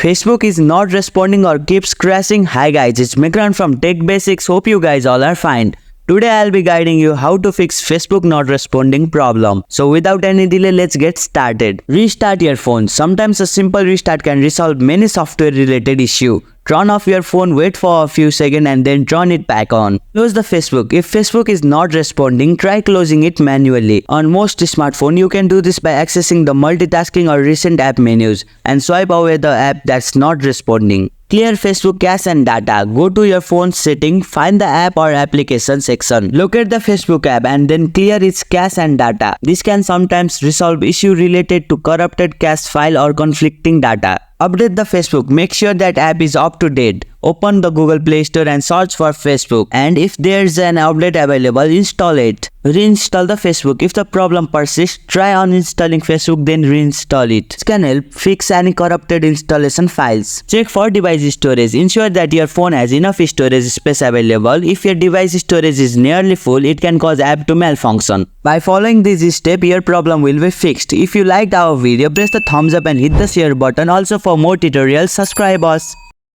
Facebook is not responding or keeps crashing. Hi guys, it's Mikran from Tech Basics. Hope you guys all are fine. Today I'll be guiding you how to fix Facebook not responding problem. So without any delay, let's get started. Restart your phone. Sometimes a simple restart can resolve many software related issues. Turn off your phone, wait for a few seconds and then turn it back on. Close the Facebook. If Facebook is not responding, try closing it manually. On most smartphones, you can do this by accessing the multitasking or recent app menus and swipe away the app that's not responding. Clear Facebook cache and data. Go to your phone setting, find the app or application section. Locate the Facebook app and then clear its cache and data. This can sometimes resolve issues related to corrupted cache file or conflicting data. Update the Facebook. Make sure that app is up to date. Open the Google Play Store and search for Facebook. And if there's an update available, install it. Reinstall the Facebook. If the problem persists, try uninstalling Facebook then reinstall it. This can help fix any corrupted installation files. Check for device storage. Ensure that your phone has enough storage space available. If your device storage is nearly full, it can cause app to malfunction. By following these steps, your problem will be fixed. If you liked our video, press the thumbs up and hit the share button. Also for more tutorials, subscribe us.